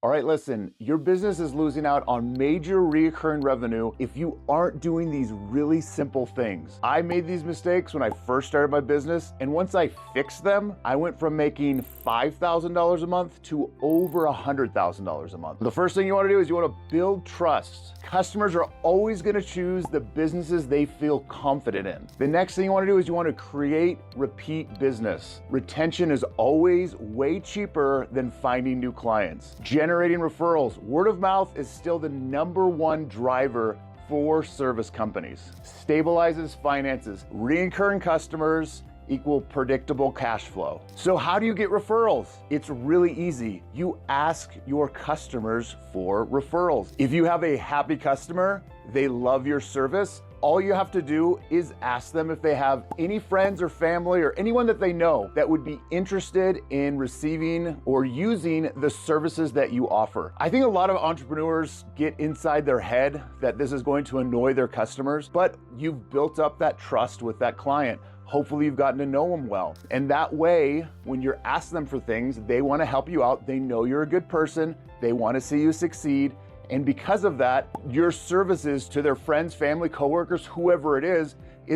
All right, listen, your business is losing out on major recurring revenue if you aren't doing these really simple things. I made these mistakes when I first started my business, and once I fixed them, I went from making $5,000 a month to over $100,000 a month. The first thing you want to do is you want to build trust. Customers are always going to choose the businesses they feel confident in. The next thing you want to do is you want to create repeat business. Retention is always way cheaper than finding new clients. Generating referrals. Word of mouth is still the #1 driver for service companies. Stabilizes finances. Recurring customers equal predictable cash flow. So how do you get referrals? It's really easy. You ask your customers for referrals. If you have a happy customer, they love your service, all you have to do is ask them if they have any friends or family or anyone that they know that would be interested in receiving or using the services that you offer. I think a lot of entrepreneurs get inside their head that this is going to annoy their customers, but you've built up that trust with that client. Hopefully you've gotten to know them well. And that way, when you're asking them for things, they want to help you out. They know you're a good person. They want to see you succeed. And because of that, your services to their friends, family, coworkers, whoever it is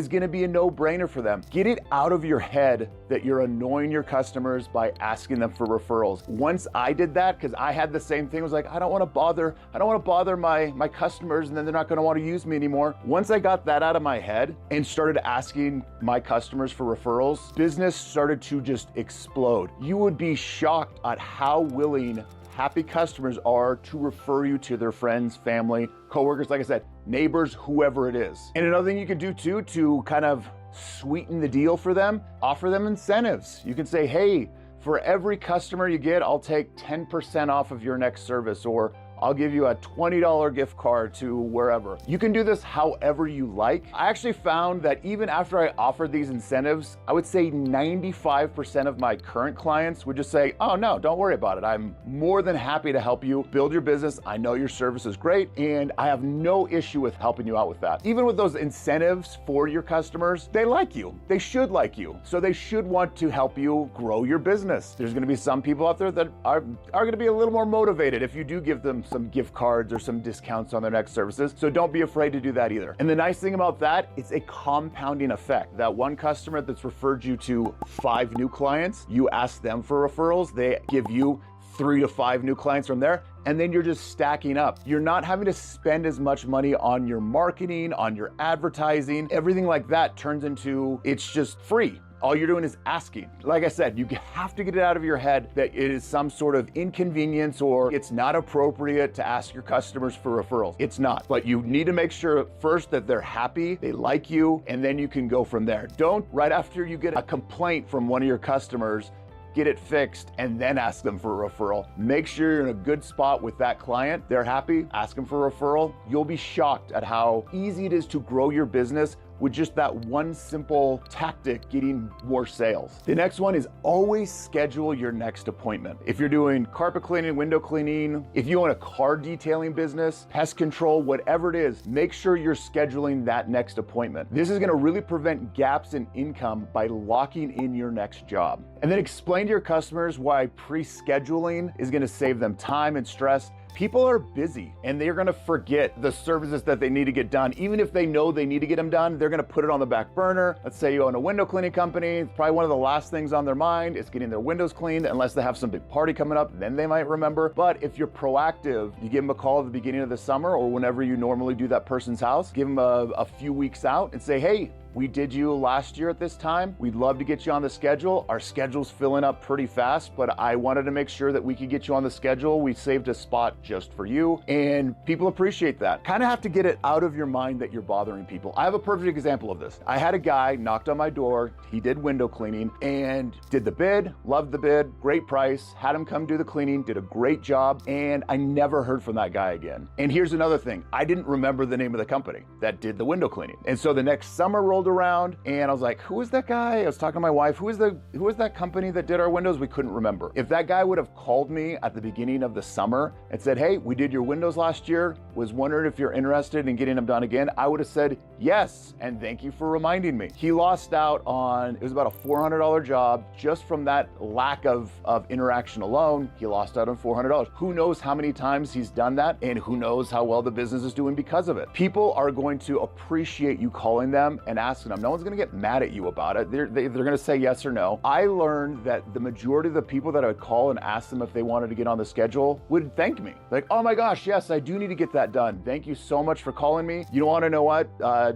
going to be a no-brainer for them. Get it out of your head that you're annoying your customers by asking them for referrals. Once I did that, because I had the same thing, I was like, I don't want to bother my customers, and then they're not going to want to use me anymore. Once I got that out of my head and started asking my customers for referrals, business started to just explode. You would be shocked at how willing happy customers are to refer you to their friends, family, coworkers, like I said, neighbors, whoever it is. And another thing you can do too, to kind of sweeten the deal for them, offer them incentives. You can say, hey, for every customer you get, I'll take 10% off of your next service, or I'll give you a $20 gift card to wherever. You can do this however you like. I actually found that even after I offered these incentives, I would say 95% of my current clients would just say, oh no, don't worry about it. I'm more than happy to help you build your business. I know your service is great, and I have no issue with helping you out with that. Even with those incentives for your customers, they like you. They should like you. So they should want to help you grow your business. There's gonna be some people out there that are gonna be a little more motivated if you do give them some gift cards or some discounts on their next services. So don't be afraid to do that either. And the nice thing about that, it's a compounding effect. That one customer that's referred you to 5 new clients, you ask them for referrals, they give you 3 to 5 new clients from there, and then you're just stacking up. You're not having to spend as much money on your marketing, on your advertising, everything like that turns into, it's just free. All you're doing is asking. Like I said, you have to get it out of your head that it is some sort of inconvenience or it's not appropriate to ask your customers for referrals. It's not, but you need to make sure first that they're happy, they like you, and then you can go from there. Don't, right after you get a complaint from one of your customers, get it fixed and then ask them for a referral. Make sure you're in a good spot with that client. They're happy, ask them for a referral. You'll be shocked at how easy it is to grow your business with just that one simple tactic, getting more sales. The next one is always schedule your next appointment. If you're doing carpet cleaning, window cleaning, if you own a car detailing business, pest control, whatever it is, make sure you're scheduling that next appointment. This is gonna really prevent gaps in income by locking in your next job. And then explain to your customers why pre-scheduling is gonna save them time and stress. People are busy and they're gonna forget the services that they need to get done. Even if they know they need to get them done, they're gonna put it on the back burner. Let's say you own a window cleaning company, it's probably one of the last things on their mind is getting their windows cleaned, unless they have some big party coming up, then they might remember. But if you're proactive, you give them a call at the beginning of the summer or whenever you normally do that person's house, give them a few weeks out and say, hey, we did you last year at this time. We'd love to get you on the schedule. Our schedule's filling up pretty fast, but I wanted to make sure that we could get you on the schedule. We saved a spot just for you, and people appreciate that. Kind of have to get it out of your mind that you're bothering people. I have a perfect example of this. I had a guy knocked on my door. He did window cleaning and did the bid, loved the bid, great price, had him come do the cleaning, did a great job, and I never heard from that guy again. And here's another thing. I didn't remember the name of the company that did the window cleaning. And so the next summer rolled emailed around and I was like, who is that guy? I was talking to my wife, who is that company that did our windows? We couldn't remember. If that guy would have called me at the beginning of the summer and said, hey, we did your windows last year, was wondering if you're interested in getting them done again, I would have said yes, and thank you for reminding me. He lost out on, it was about a $400 job just from that lack of interaction alone. He lost out on $400. Who knows how many times he's done that, and who knows how well the business is doing because of it. People are going to appreciate you calling them and asking them. No one's gonna get mad at you about it. They're gonna say yes or no. I learned that the majority of the people that I would call and ask them if they wanted to get on the schedule would thank me. Like, oh my gosh, yes, I do need to get that done. Thank you so much for calling me. You don't wanna know what?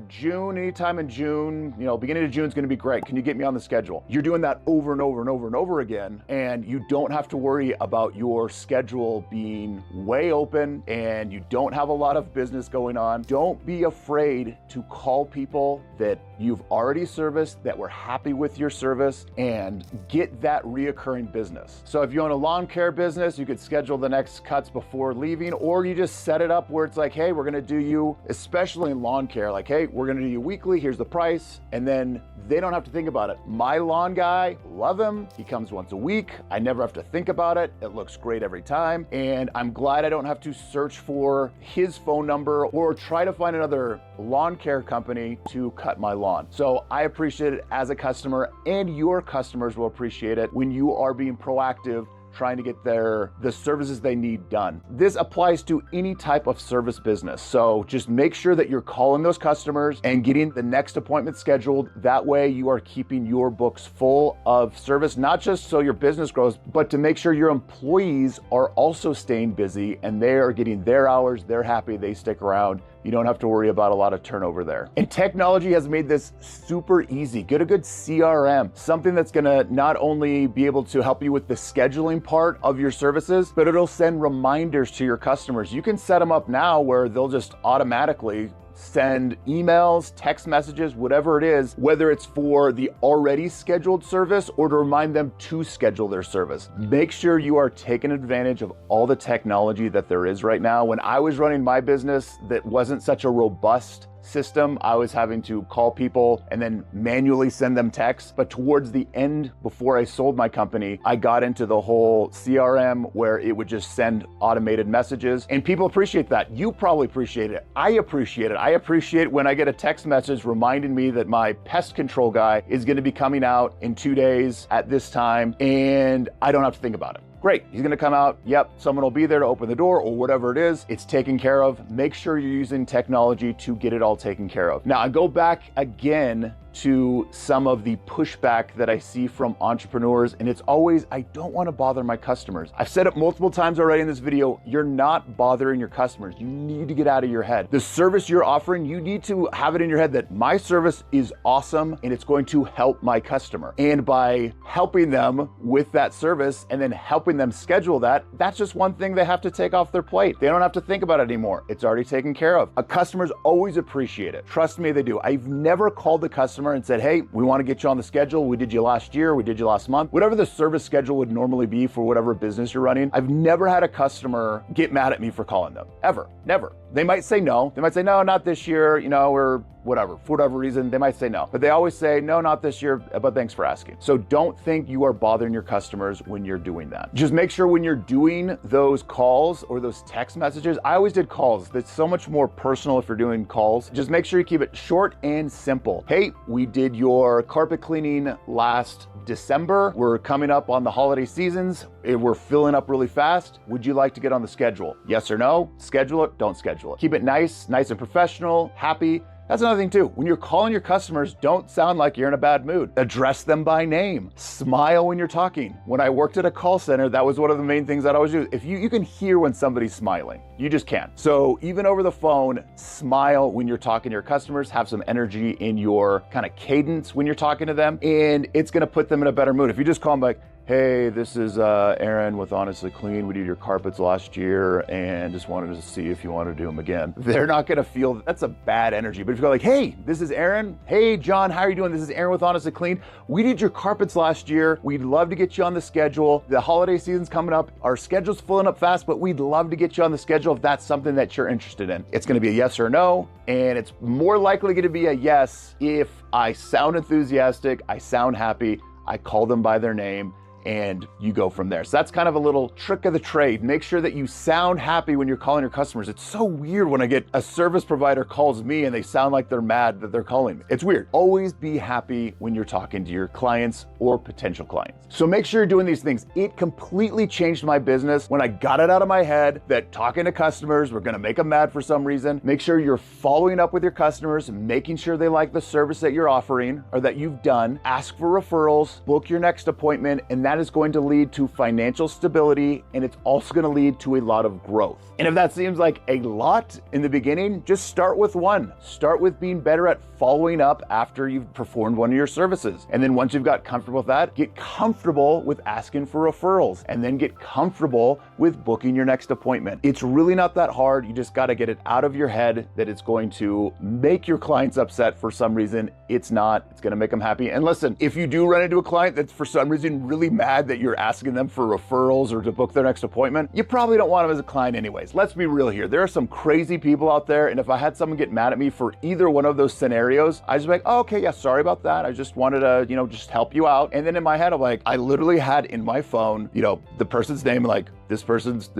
June, anytime in June, beginning of June is gonna be great. Can you get me on the schedule? You're doing that over and over and over and over again, and you don't have to worry about your schedule being way open and you don't have a lot of business going on. Don't be afraid to call people that you've already serviced, that were happy with your service, and get that reoccurring business. So if you own a lawn care business, you could schedule the next cuts before leaving, or you just set it up where it's like, hey, we're gonna do you, especially in lawn care, like, hey, we're gonna do you weekly, here's the price, and then they don't have to think about it. My lawn guy, love him, he comes once a week, I never have to think about it, it looks great every time, and I'm glad I don't have to search for his phone number or try to find another lawn care company to cut my lawn. So I appreciate it as a customer, and your customers will appreciate it when you are being proactive trying to get the services they need done. This applies to any type of service business. So just make sure that you're calling those customers and getting the next appointment scheduled. That way you are keeping your books full of service, not just so your business grows, but to make sure your employees are also staying busy and they are getting their hours, they're happy, they stick around. You don't have to worry about a lot of turnover there. And technology has made this super easy. Get a good CRM, something that's gonna not only be able to help you with the scheduling part of your services, but it'll send reminders to your customers. You can set them up now where they'll just automatically send emails, text messages, whatever it is, whether it's for the already scheduled service or to remind them to schedule their service. Make sure you are taking advantage of all the technology that there is right now. When I was running my business that wasn't such a robust system, I was having to call people and then manually send them texts. But towards the end, before I sold my company, I got into the whole CRM where it would just send automated messages, and people appreciate that. You probably appreciate it. I appreciate it. I appreciate when I get a text message reminding me that my pest control guy is going to be coming out in 2 days at this time, and I don't have to think about it. Great, he's gonna come out, yep, someone will be there to open the door or whatever it is, it's taken care of. Make sure you're using technology to get it all taken care of. Now, I go back again to some of the pushback that I see from entrepreneurs, and it's always, I don't want to bother my customers. I've said it multiple times already in this video, you're not bothering your customers. You need to get out of your head. The service you're offering, you need to have it in your head that my service is awesome and it's going to help my customer. And by helping them with that service and then helping them schedule that, that's just one thing they have to take off their plate. They don't have to think about it anymore. It's already taken care of. Customers always appreciate it. Trust me, they do. I've never called the customer and said, hey, we want to get you on the schedule. We did you last year. We did you last month. Whatever the service schedule would normally be for whatever business you're running. I've never had a customer get mad at me for calling them. Ever. Never. They might say no. They might say, no, not this year, or whatever. For whatever reason, they might say no. But they always say, no, not this year, but thanks for asking. So don't think you are bothering your customers when you're doing that. Just make sure when you're doing those calls or those text messages, I always did calls. That's so much more personal if you're doing calls. Just make sure you keep it short and simple. Hey, we did your carpet cleaning last December. We're coming up on the holiday seasons. We're filling up really fast. Would you like to get on the schedule? Yes or no? Schedule it, don't schedule it. Keep it nice and professional, happy. That's another thing too. When you're calling your customers, don't sound like you're in a bad mood. Address them by name. Smile when you're talking. When I worked at a call center, that was one of the main things I'd always do. If you can hear when somebody's smiling, you just can't. So even over the phone, smile when you're talking to your customers, have some energy in your kind of cadence when you're talking to them, and it's gonna put them in a better mood. If you just call them like, hey, this is Aaron with Honestly Clean. We did your carpets last year and just wanted to see if you want to do them again. They're not going to feel that's a bad energy. But if you go like, hey, this is Aaron. Hey, John, how are you doing? This is Aaron with Honestly Clean. We did your carpets last year. We'd love to get you on the schedule. The holiday season's coming up. Our schedule's filling up fast, but we'd love to get you on the schedule if that's something that you're interested in. It's going to be a yes or no. And it's more likely going to be a yes if I sound enthusiastic, I sound happy, I call them by their name, and you go from there. So that's kind of a little trick of the trade. Make sure that you sound happy when you're calling your customers. It's so weird when I get a service provider calls me and they sound like they're mad that they're calling me. It's weird. Always be happy when you're talking to your clients or potential clients. So make sure you're doing these things. It completely changed my business when I got it out of my head that talking to customers, we're gonna make them mad for some reason. Make sure you're following up with your customers, making sure they like the service that you're offering or that you've done. Ask for referrals, book your next appointment, and that is going to lead to financial stability, and it's also going to lead to a lot of growth. And if that seems like a lot in the beginning, just start with one. Start with being better at following up after you've performed one of your services. And then once you've got comfortable with that, get comfortable with asking for referrals, and then get comfortable with booking your next appointment. It's really not that hard. You just got to get it out of your head that it's going to make your clients upset for some reason. It's not. It's going to make them happy. And listen, if you do run into a client that's for some reason really mad that you're asking them for referrals or to book their next appointment, you probably don't want them as a client anyways. Let's be real here. There are some crazy people out there, and if I had someone get mad at me for either one of those scenarios, I'd just be like, oh, okay, yeah, sorry about that. I just wanted to, just help you out. And then in my head, I'm like, I literally had in my phone, the person's name, like, this person's,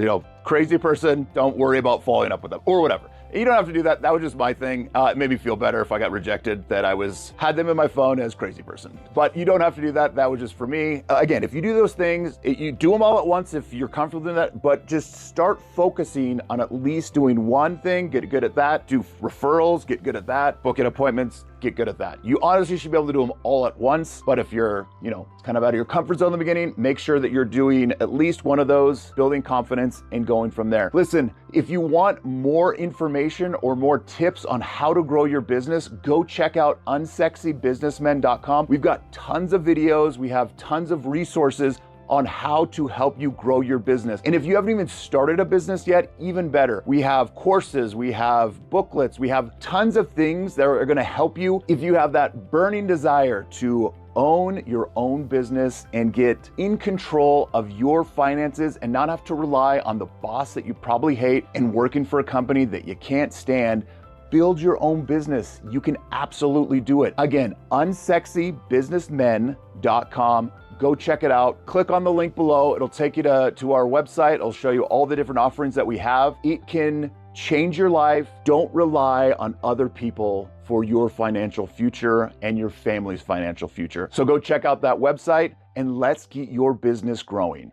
crazy person, don't worry about following up with them or whatever. You don't have to do that. That was just my thing. It made me feel better if I got rejected that I had them in my phone as crazy person. But you don't have to do that. That was just for me. Again, if you do those things, you do them all at once if you're comfortable doing that, but just start focusing on at least doing one thing, get good at that, do referrals, get good at that, booking appointments, get good at that. You honestly should be able to do them all at once, but if you're, kind of out of your comfort zone in the beginning, make sure that you're doing at least one of those, building confidence and going from there. Listen, if you want more information or more tips on how to grow your business, go check out UnsexyBusinessmen.com. We've got tons of videos. We have tons of resources on how to help you grow your business. And if you haven't even started a business yet, even better. We have courses, we have booklets, we have tons of things that are gonna help you if you have that burning desire to own your own business and get in control of your finances and not have to rely on the boss that you probably hate and working for a company that you can't stand. Build your own business. You can absolutely do it. Again, UnsexyBusinessmen.com. Go check it out. Click on the link below. It'll take you to our website. It'll show you all the different offerings that we have. It can change your life. Don't rely on other people for your financial future and your family's financial future. So go check out that website and let's get your business growing.